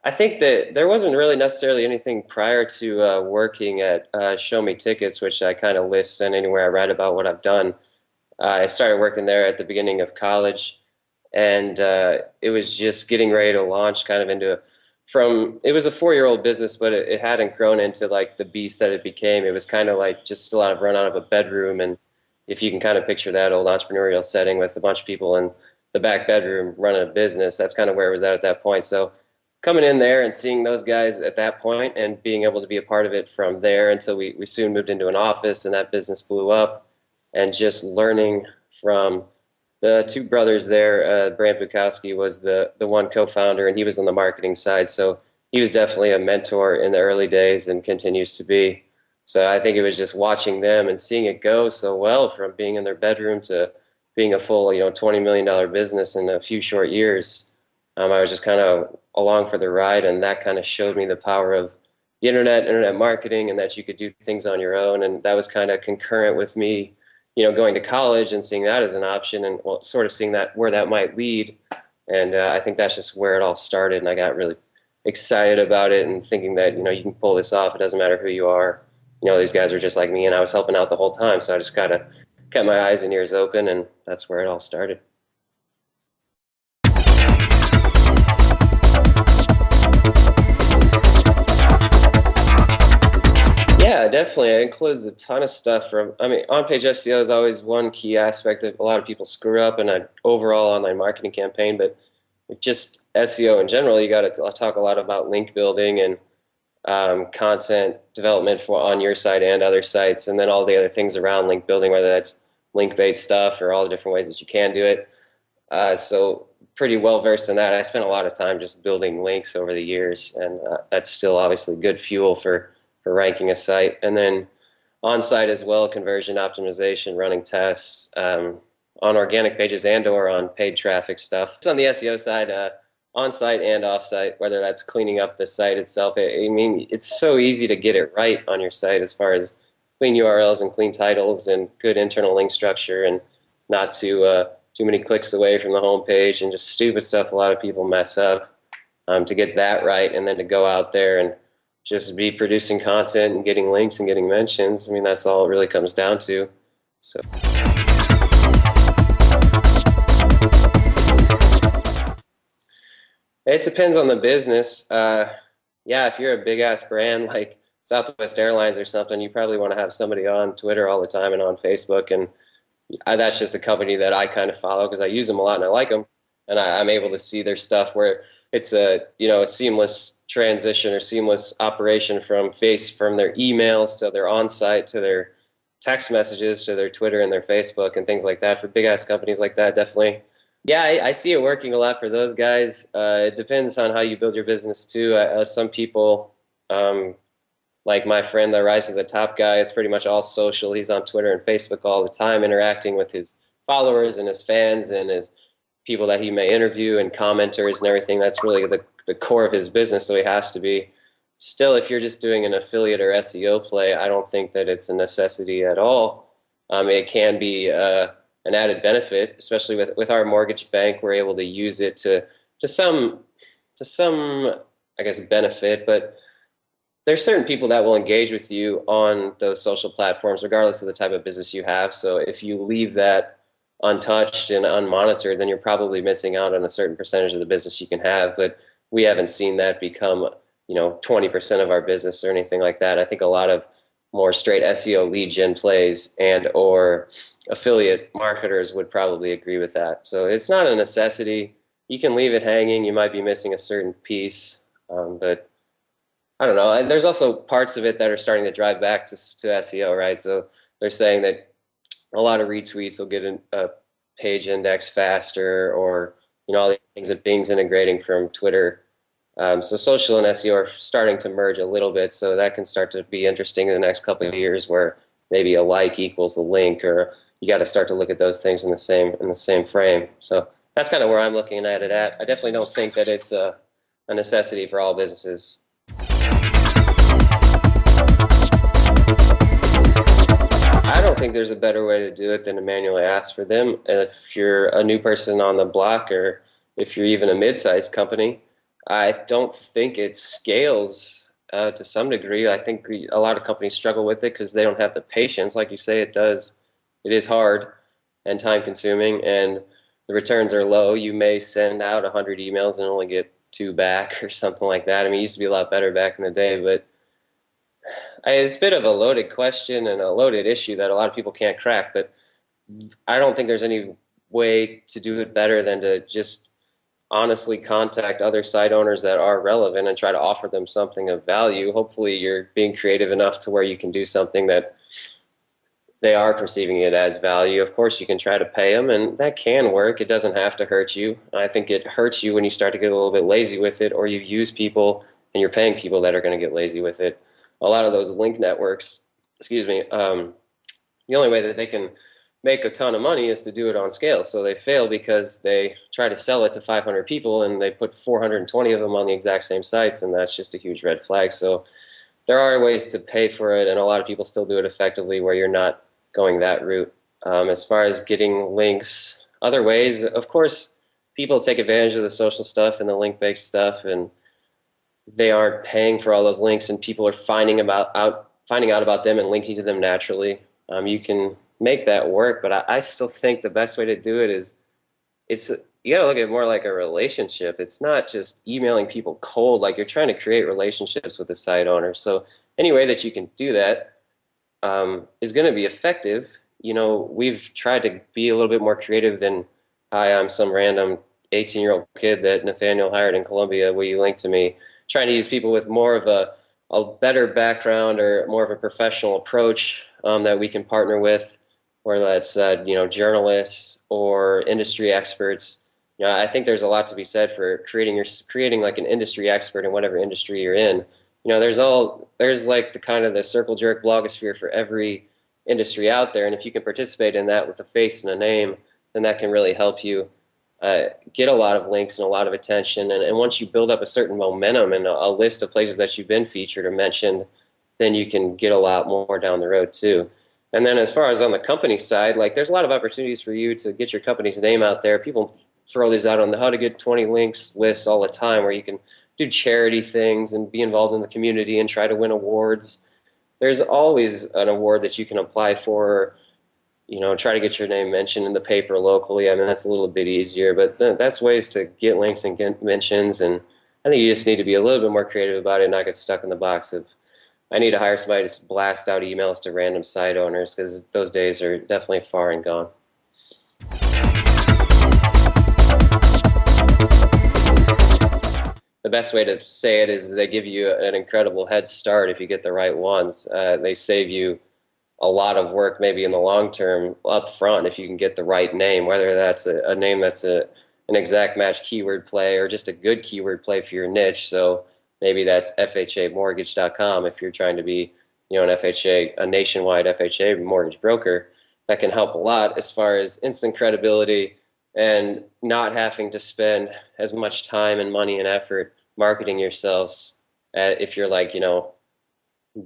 I think that there wasn't really necessarily anything prior to working at Show Me Tickets, which I kind of list and anywhere I write about what I've done. I started working there at the beginning of college, and it was just getting ready to launch kind of into it was a 4-year-old business, but it hadn't grown into like the beast that it became. It was kind of like just still out of run out of a bedroom, and if you can kind of picture that old entrepreneurial setting with a bunch of people in the back bedroom running a business, that's kind of where it was at that point. So coming in there and seeing those guys at that point and being able to be a part of it from there until we soon moved into an office and that business blew up, and just learning from the two brothers there. Brant Bukowski was the one co-founder, and he was on the marketing side, so he was definitely a mentor in the early days and continues to be. So I think it was just watching them and seeing it go so well from being in their bedroom to being a full, $20 million business in a few short years. I was just kind of along for the ride, and that kind of showed me the power of the internet marketing, and that you could do things on your own. And that was kind of concurrent with me, going to college and seeing that as an option, and well, sort of seeing that where that might lead. And I think that's just where it all started, and I got really excited about it and thinking that, you can pull this off. It doesn't matter who you are. These guys are just like me, and I was helping out the whole time. So I just kind of kept my eyes and ears open, and that's where it all started. Yeah, definitely. It includes a ton of stuff on-page SEO is always one key aspect that a lot of people screw up in an overall online marketing campaign, but just SEO in general, you got to talk a lot about link building and content development on your site and other sites, and then all the other things around link building, whether that's link bait stuff or all the different ways that you can do it. So pretty well versed in that. I spent a lot of time just building links over the years, and that's still obviously good fuel for ranking a site. And then on-site as well, conversion optimization, running tests on organic pages and or on paid traffic stuff. It's on the SEO side, on-site and off-site, whether that's cleaning up the site itself. It's so easy to get it right on your site as far as clean URLs and clean titles and good internal link structure, and not too many clicks away from the home page, and just stupid stuff a lot of people mess up. To get that right, and then to go out there and just be producing content and getting links and getting mentions. That's all it really comes down to. So. It depends on the business. Yeah, if you're a big ass brand like Southwest Airlines or something, you probably want to have somebody on Twitter all the time and on Facebook. And that's just a company that I kind of follow because I use them a lot and I like them. And I'm able to see their stuff where it's a seamless transition or seamless operation from their emails to their on-site to their text messages to their Twitter and their Facebook and things like that. For big ass companies like that, definitely. Yeah, I see it working a lot for those guys. It depends on how you build your business too. Some people, like my friend, the Rise to the Top guy, it's pretty much all social. He's on Twitter and Facebook all the time, interacting with his followers and his fans and his people that he may interview and commenters and everything. That's really the core of his business, so he has to be. Still, if you're just doing an affiliate or SEO play, I don't think that it's a necessity at all. It can be an added benefit, especially with our mortgage bank. We're able to use it to some I guess benefit, but there's certain people that will engage with you on those social platforms regardless of the type of business you have. So if you leave that untouched and unmonitored, then you're probably missing out on a certain percentage of the business you can have. But we haven't seen that become 20% of our business or anything like that. I think a lot of more straight SEO lead gen plays and or affiliate marketers would probably agree with that. So it's not a necessity. You can leave it hanging. You might be missing a certain piece, but I don't know. And there's also parts of it that are starting to drive back to SEO, right? So they're saying that a lot of retweets will get a page index faster, or all the things that Bing's integrating from Twitter. So social and SEO are starting to merge a little bit, so that can start to be interesting in the next couple of years, where maybe a like equals a link, or you got to start to look at those things in the same frame. So that's kind of where I'm looking at it at. I definitely don't think that it's a necessity for all businesses. I don't think there's a better way to do it than to manually ask for them. And if you're a new person on the block, or if you're even a mid-sized company, I don't think it scales to some degree. I think a lot of companies struggle with it because they don't have the patience. Like you say, it does. It is hard and time consuming, and the returns are low. You may send out 100 emails and only get 2 back or something like that. I mean, it used to be a lot better back in the day, but it's a bit of a loaded question and a loaded issue that a lot of people can't crack. But I don't think there's any way to do it better than to just honestly contact other site owners that are relevant and try to offer them something of value. Hopefully you're being creative enough to where you can do something that they are perceiving it as value. Of course, you can try to pay them, and that can work. It doesn't have to hurt you. I think it hurts you when you start to get a little bit lazy with it, or you use people and you're paying people that are going to get lazy with it. A lot of those link networks, the only way that they can make a ton of money is to do it on scale. So they fail because they try to sell it to 500 people and they put 420 of them on the exact same sites, and that's just a huge red flag. So there are ways to pay for it, and a lot of people still do it effectively where you're not going that route. As far as getting links, other ways, of course, people take advantage of the social stuff and the link-based stuff, and they aren't paying for all those links, and people are finding out about them and linking to them naturally. You can make that work, but I still think the best way to do it is you got to look at it more like a relationship. It's not just emailing people cold. Like, you're trying to create relationships with the site owner. So any way that you can do that is going to be effective. We've tried to be a little bit more creative than, hi, I'm some random 18-year-old kid that Nathaniel hired in Colombia. Will you link to me? Trying to use people with more of a better background or more of a professional approach that we can partner with, whether that's journalists or industry experts. I think there's a lot to be said for creating like an industry expert in whatever industry you're in. There's like the kind of the circle jerk blogosphere for every industry out there, and if you can participate in that with a face and a name, then that can really help you get a lot of links and a lot of attention. And once you build up a certain momentum and a list of places that you've been featured or mentioned, then you can get a lot more down the road too. And then as far as on the company side, like, there's a lot of opportunities for you to get your company's name out there. People throw these out on the How to Get 20 Links lists all the time, where you can do charity things and be involved in the community and try to win awards. There's always an award that you can apply for, try to get your name mentioned in the paper locally. I mean, that's a little bit easier, but that's ways to get links and get mentions. And I think you just need to be a little bit more creative about it and not get stuck in the box of, I need to hire somebody to blast out emails to random site owners, because those days are definitely far and gone. The best way to say it is they give you an incredible head start if you get the right ones. They save you a lot of work maybe in the long term up front if you can get the right name, whether that's a name that's an exact match keyword play or just a good keyword play for your niche. So maybe that's FHAmortgage.com if you're trying to be, a nationwide FHA mortgage broker. That can help a lot as far as instant credibility and not having to spend as much time and money and effort marketing yourselves if you're like,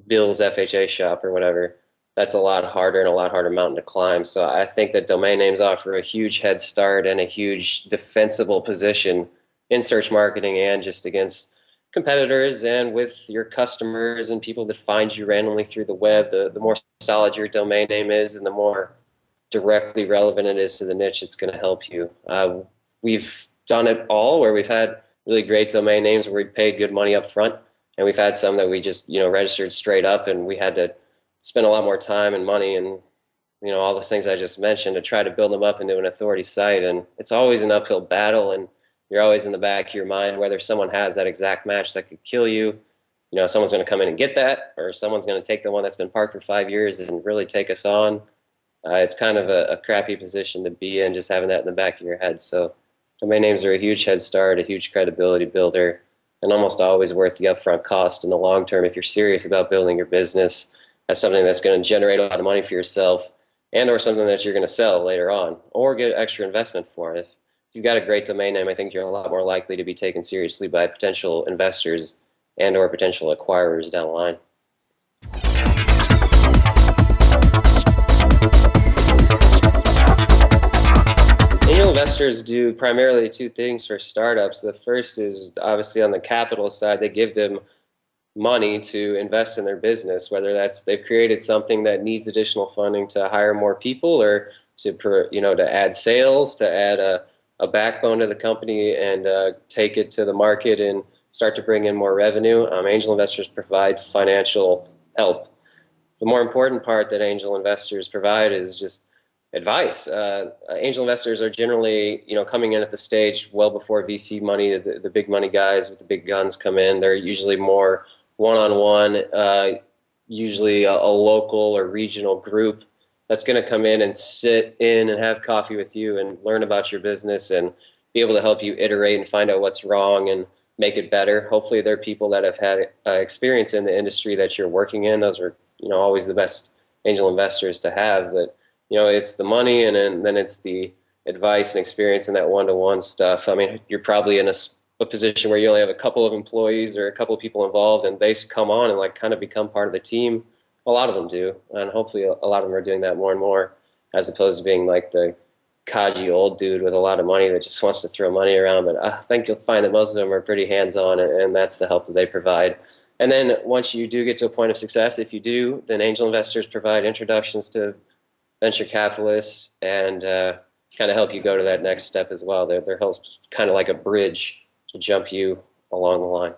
Bill's FHA shop or whatever. That's a lot harder and a lot harder mountain to climb. So I think that domain names offer a huge head start and a huge defensible position in search marketing and just against competitors and with your customers and people that find you randomly through the web. The more solid your domain name is and the more directly relevant it is to the niche, it's going to help you. We've done it all where we've had really great domain names where we paid good money up front, and we've had some that we just registered straight up, and we had to spend a lot more time and money and all the things I just mentioned to try to build them up into an authority site. And it's always an uphill battle, and you're always in the back of your mind whether someone has that exact match that could kill you. Someone's going to come in and get that, or someone's going to take the one that's been parked for 5 years and really take us on. It's kind of a crappy position to be in, just having that in the back of your head. So domain names are a huge head start, a huge credibility builder, and almost always worth the upfront cost in the long term if you're serious about building your business as something that's going to generate a lot of money for yourself and or something that you're going to sell later on or get extra investment for. If you've got a great domain name, I think you're a lot more likely to be taken seriously by potential investors and or potential acquirers down the line. And, Angel investors do primarily two things for startups. The first is obviously on the capital side, they give them money to invest in their business, whether that's they've created something that needs additional funding to hire more people or to add sales, to add a backbone to the company and take it to the market and start to bring in more revenue. Angel investors provide financial help. The more important part that angel investors provide is just advice. Angel investors are generally, coming in at the stage well before VC money. The big money guys with the big guns come in. They're usually more one-on-one, usually a local or regional group that's going to come in and sit in and have coffee with you and learn about your business and be able to help you iterate and find out what's wrong and make it better. Hopefully they're people that have had experience in the industry that you're working in. Those are, always the best angel investors to have. But, it's the money and then it's the advice and experience and that one-to-one stuff. I mean, you're probably in a position where you only have a couple of employees or a couple of people involved and they come on and like kind of become part of the team. A lot of them do, and hopefully a lot of them are doing that more and more, as opposed to being like the codgy old dude with a lot of money that just wants to throw money around. But I think you'll find that most of them are pretty hands-on, and that's the help that they provide. And then once you do get to a point of success, if you do, then angel investors provide introductions to venture capitalists and kind of help you go to that next step as well. They're help kind of like a bridge to jump you along the line.